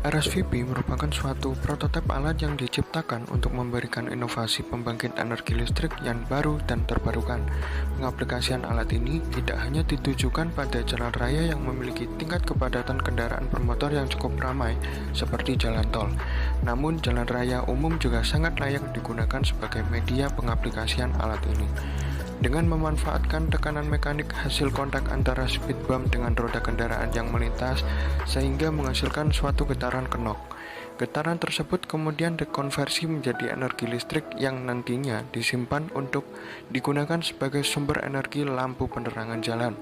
RSVP merupakan suatu prototip alat yang diciptakan untuk memberikan inovasi pembangkit energi listrik yang baru dan terbarukan. Pengaplikasian alat ini tidak hanya ditujukan pada jalan raya yang memiliki tingkat kepadatan kendaraan bermotor yang cukup ramai, seperti jalan tol. Namun, jalan raya umum juga sangat layak digunakan sebagai media pengaplikasian alat ini. Dengan memanfaatkan tekanan mekanik hasil kontak antara speed bump dengan roda kendaraan yang melintas sehingga menghasilkan suatu getaran kenok. Getaran tersebut kemudian dikonversi menjadi energi listrik yang nantinya disimpan untuk digunakan sebagai sumber energi lampu penerangan jalan.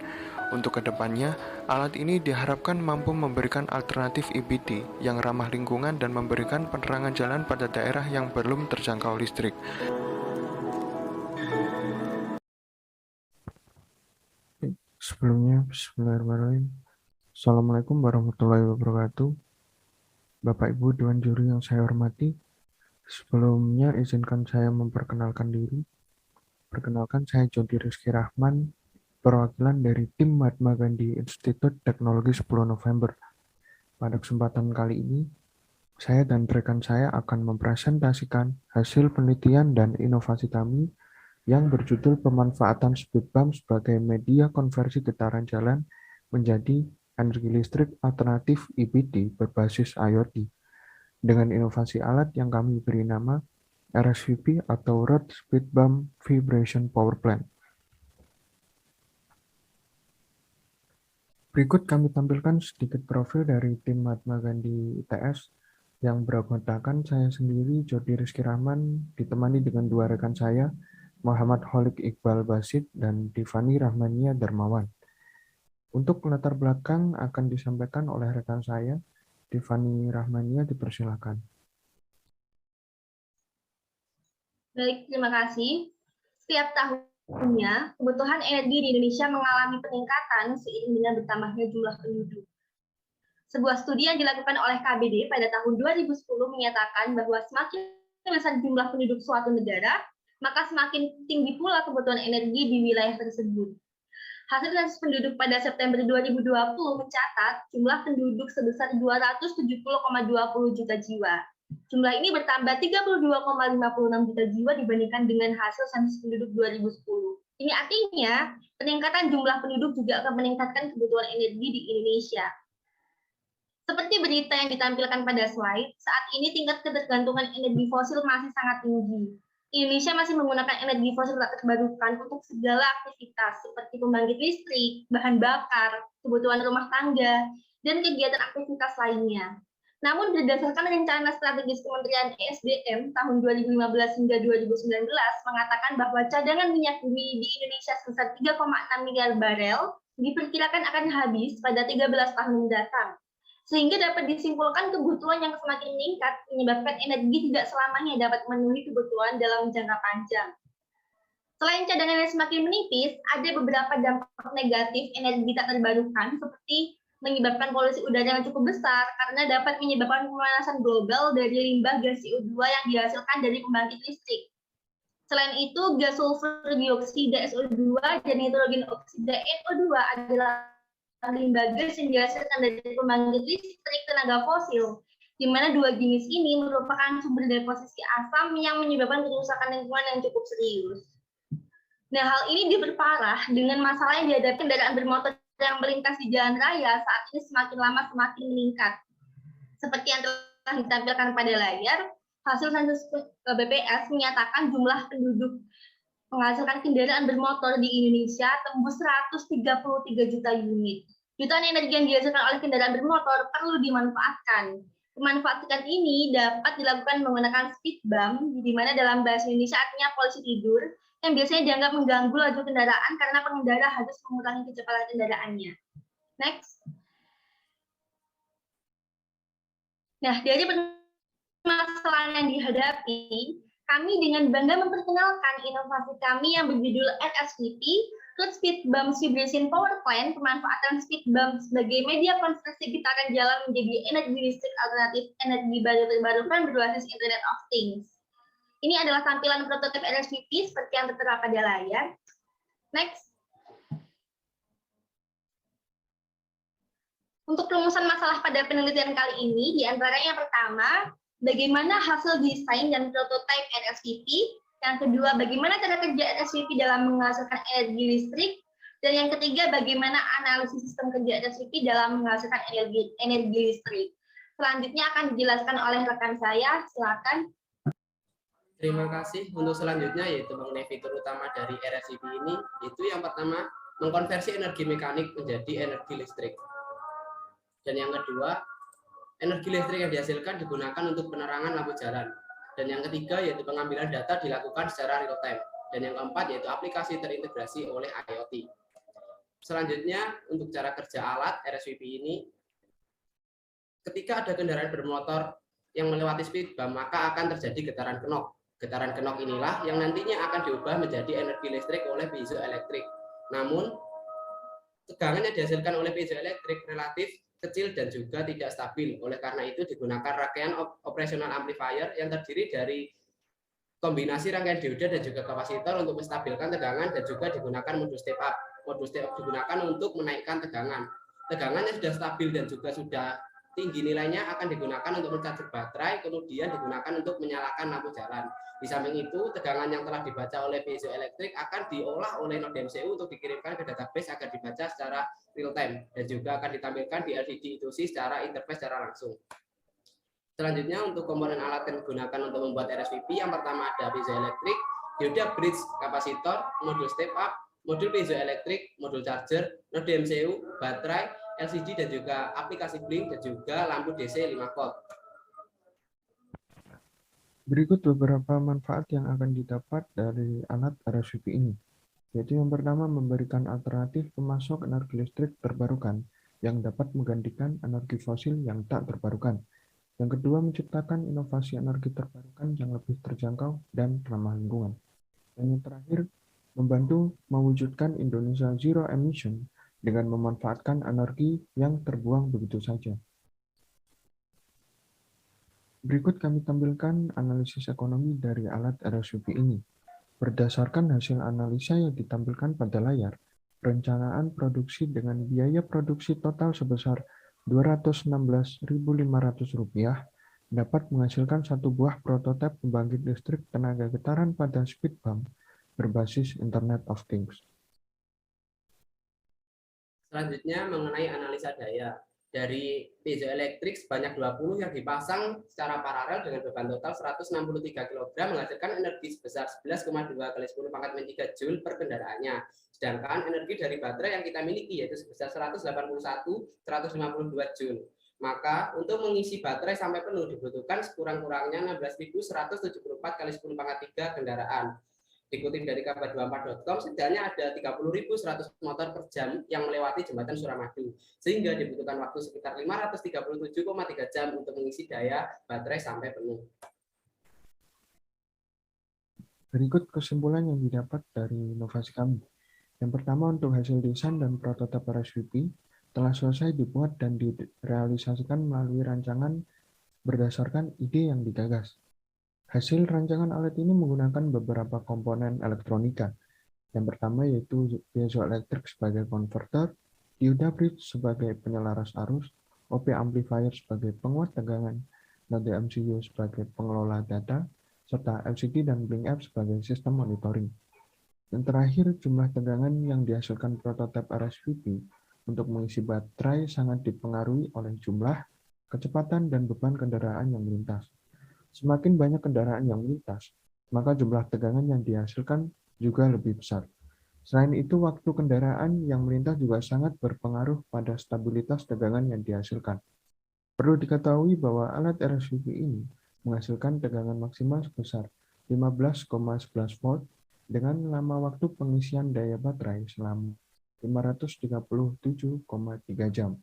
Untuk kedepannya, alat ini diharapkan mampu memberikan alternatif EBT yang ramah lingkungan dan memberikan penerangan jalan pada daerah yang belum terjangkau listrik. Sebelumnya, bismillahirrahmanirrahim. Assalamualaikum warahmatullahi wabarakatuh. Bapak Ibu Dewan Juri yang saya hormati, sebelumnya izinkan saya memperkenalkan diri. Perkenalkan, saya Jody Rizky Rahman, perwakilan dari tim Mahatma Gandhi Institute Teknologi 10 November. Pada kesempatan kali ini, saya dan rekan saya akan mempresentasikan hasil penelitian dan inovasi kami yang berjudul pemanfaatan speed bump sebagai media konversi getaran jalan menjadi energi listrik alternatif EBT berbasis IoT dengan inovasi alat yang kami beri nama RSVP atau Road Speed Bump Vibration Power Plant. Berikut kami tampilkan sedikit profil dari tim Mahatma Gandhi ITS yang beranggotakan saya sendiri, Jody Rizky Rahman, ditemani dengan dua rekan saya, Muhammad Holik Iqbal Basit, dan Divani Rahmania Darmawan. Untuk latar belakang akan disampaikan oleh rekan saya, Divani Rahmania, dipersilakan. Baik, terima kasih. Setiap tahunnya, kebutuhan energi di Indonesia mengalami peningkatan seiring dengan bertambahnya jumlah penduduk. Sebuah studi yang dilakukan oleh KBD pada tahun 2010 menyatakan bahwa semakin besar jumlah penduduk suatu negara, maka semakin tinggi pula kebutuhan energi di wilayah tersebut. Hasil sensus penduduk pada September 2020 mencatat jumlah penduduk sebesar 270,20 juta jiwa. Jumlah ini bertambah 32,56 juta jiwa dibandingkan dengan hasil sensus penduduk 2010. Ini artinya peningkatan jumlah penduduk juga akan meningkatkan kebutuhan energi di Indonesia. Seperti berita yang ditampilkan pada slide, saat ini tingkat ketergantungan energi fosil masih sangat tinggi. Indonesia masih menggunakan energi fosil tak terbarukan untuk segala aktivitas seperti pembangkit listrik, bahan bakar, kebutuhan rumah tangga, dan kegiatan aktivitas lainnya. Namun berdasarkan rencana strategis Kementerian ESDM tahun 2015 hingga 2019 mengatakan bahwa cadangan minyak bumi di Indonesia sebesar 3,6 miliar barel diperkirakan akan habis pada 13 tahun mendatang. Sehingga dapat disimpulkan kebutuhan yang semakin meningkat menyebabkan energi tidak selamanya dapat memenuhi kebutuhan dalam jangka panjang. Selain cadangan yang semakin menipis, ada beberapa dampak negatif energi tak terbarukan seperti menyebabkan polusi udara yang cukup besar karena dapat menyebabkan pemanasan global dari limbah gas CO2 yang dihasilkan dari pembangkit listrik. Selain itu, gas sulfur dioksida SO2 dan nitrogen oksida NO2 adalah limbah gas yang dihasilkan dari pembangkit listrik tenaga fosil, di mana dua jenis ini merupakan sumber deposisi asam yang menyebabkan kerusakan lingkungan yang cukup serius. Nah, hal ini diperparah dengan masalah yang dihadapi kendaraan bermotor yang melintas di jalan raya saat ini semakin lama semakin meningkat. Seperti yang telah ditampilkan pada layar, hasil sensus BPS menyatakan jumlah penduduk menghasilkan kendaraan bermotor di Indonesia tembus 133 juta unit. Jutaan energi yang dihasilkan oleh kendaraan bermotor perlu dimanfaatkan. Pemanfaatan ini dapat dilakukan menggunakan speed bump, di mana dalam bahasa Indonesia artinya polisi tidur, yang biasanya dianggap mengganggu laju kendaraan karena pengendara harus mengurangi kecepatan kendaraannya. Next. Nah, dari permasalahan yang dihadapi, kami dengan bangga memperkenalkan inovasi kami yang berjudul RSVP, Road Speed Bump Vibration Power Plant, pemanfaatan speed bump sebagai media konversi getaran jalan menjadi energi listrik alternatif energi baru terbarukan berbasis Internet of Things. Ini adalah tampilan prototip RSVP seperti yang tertera pada layar. Next. Untuk rumusan masalah pada penelitian kali ini, di antaranya yang pertama, bagaimana hasil desain dan prototipe RSVP. Yang kedua, bagaimana cara kerja RSVP dalam menghasilkan energi listrik. Dan yang ketiga, bagaimana analisis sistem kerja RSVP dalam menghasilkan energi listrik. Selanjutnya akan dijelaskan oleh rekan saya, silakan. Terima kasih. Untuk selanjutnya yaitu mengenai fitur utama dari RSVP ini, itu yang pertama, mengkonversi energi mekanik menjadi energi listrik. Dan yang kedua, energi listrik yang dihasilkan digunakan untuk penerangan lampu jalan. Dan yang ketiga yaitu pengambilan data dilakukan secara real time. Dan yang keempat yaitu aplikasi terintegrasi oleh IoT. Selanjutnya untuk cara kerja alat RSVP ini, ketika ada kendaraan bermotor yang melewati speed bump, maka akan terjadi getaran kenok. Getaran kenok inilah yang nantinya akan diubah menjadi energi listrik oleh piezoelektrik. Namun tegangan yang dihasilkan oleh piezoelektrik relatif kecil dan juga tidak stabil. Oleh karena itu digunakan rangkaian operasional amplifier yang terdiri dari kombinasi rangkaian dioda dan juga kapasitor untuk menstabilkan tegangan, dan juga digunakan modul step up. Modul step up digunakan untuk menaikkan tegangan. Tegangannya sudah stabil dan juga sudah tinggi nilainya akan digunakan untuk mencajar baterai, kemudian digunakan untuk menyalakan lampu jalan. Di samping itu, tegangan yang telah dibaca oleh piezoelektrik akan diolah oleh node MCU untuk dikirimkan ke database agar dibaca secara real time, dan juga akan ditampilkan di LCD ITC secara interface secara langsung. Selanjutnya untuk komponen alat yang digunakan untuk membuat RSVP, yang pertama ada piezoelektrik, dioda bridge kapasitor, modul step up, modul piezoelektrik, modul charger, node MCU, baterai, LCD dan juga aplikasi blink, dan juga lampu DC 5 volt. Berikut beberapa manfaat yang akan didapat dari alat RSVP ini, yaitu yang pertama memberikan alternatif pemasok energi listrik terbarukan yang dapat menggantikan energi fosil yang tak terbarukan. Yang kedua, menciptakan inovasi energi terbarukan yang lebih terjangkau dan ramah lingkungan. Dan yang terakhir, membantu mewujudkan Indonesia Zero Emission dengan memanfaatkan energi yang terbuang begitu saja. Berikut kami tampilkan analisis ekonomi dari alat RSVP ini. Berdasarkan hasil analisa yang ditampilkan pada layar, perencanaan produksi dengan biaya produksi total sebesar Rp216.500 dapat menghasilkan satu buah prototipe pembangkit listrik tenaga getaran pada speed bump berbasis Internet of Things. Selanjutnya mengenai analisa daya. Dari piezoelektrik sebanyak 20 yang dipasang secara paralel dengan beban total 163 kg menghasilkan energi sebesar 11,2 kali 10⁻³ Joule per kendaraannya. Sedangkan energi dari baterai yang kita miliki yaitu sebesar 151,152 Joule. Maka untuk mengisi baterai sampai penuh dibutuhkan sekurang-kurangnya 16.174 kali 10⁻³ kendaraan. Dikutip dari kabar24.com, setidaknya ada 30.100 motor per jam yang melewati jembatan Suramadu, sehingga dibutuhkan waktu sekitar 537,3 jam untuk mengisi daya baterai sampai penuh. Berikut kesimpulan yang didapat dari inovasi kami. Yang pertama, untuk hasil desain dan prototipe RSVP telah selesai dibuat dan direalisasikan melalui rancangan berdasarkan ide yang digagas. Hasil rancangan alat ini menggunakan beberapa komponen elektronika. Yang pertama yaitu piezoelektrik sebagai konverter, dioda bridge sebagai penyelaras arus, OP amplifier sebagai penguat tegangan, node MCU sebagai pengelola data, serta LCD dan blink app sebagai sistem monitoring. Dan terakhir, jumlah tegangan yang dihasilkan prototipe RSVP untuk mengisi baterai sangat dipengaruhi oleh jumlah, kecepatan, dan beban kendaraan yang melintas. Semakin banyak kendaraan yang melintas, maka jumlah tegangan yang dihasilkan juga lebih besar. Selain itu, waktu kendaraan yang melintas juga sangat berpengaruh pada stabilitas tegangan yang dihasilkan. Perlu diketahui bahwa alat RSVP ini menghasilkan tegangan maksimal sebesar 15,11 volt dengan lama waktu pengisian daya baterai selama 537,3 jam.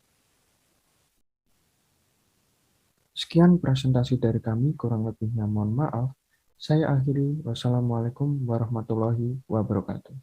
Sekian presentasi dari kami, kurang lebihnya mohon maaf. Saya akhiri. Wassalamualaikum warahmatullahi wabarakatuh.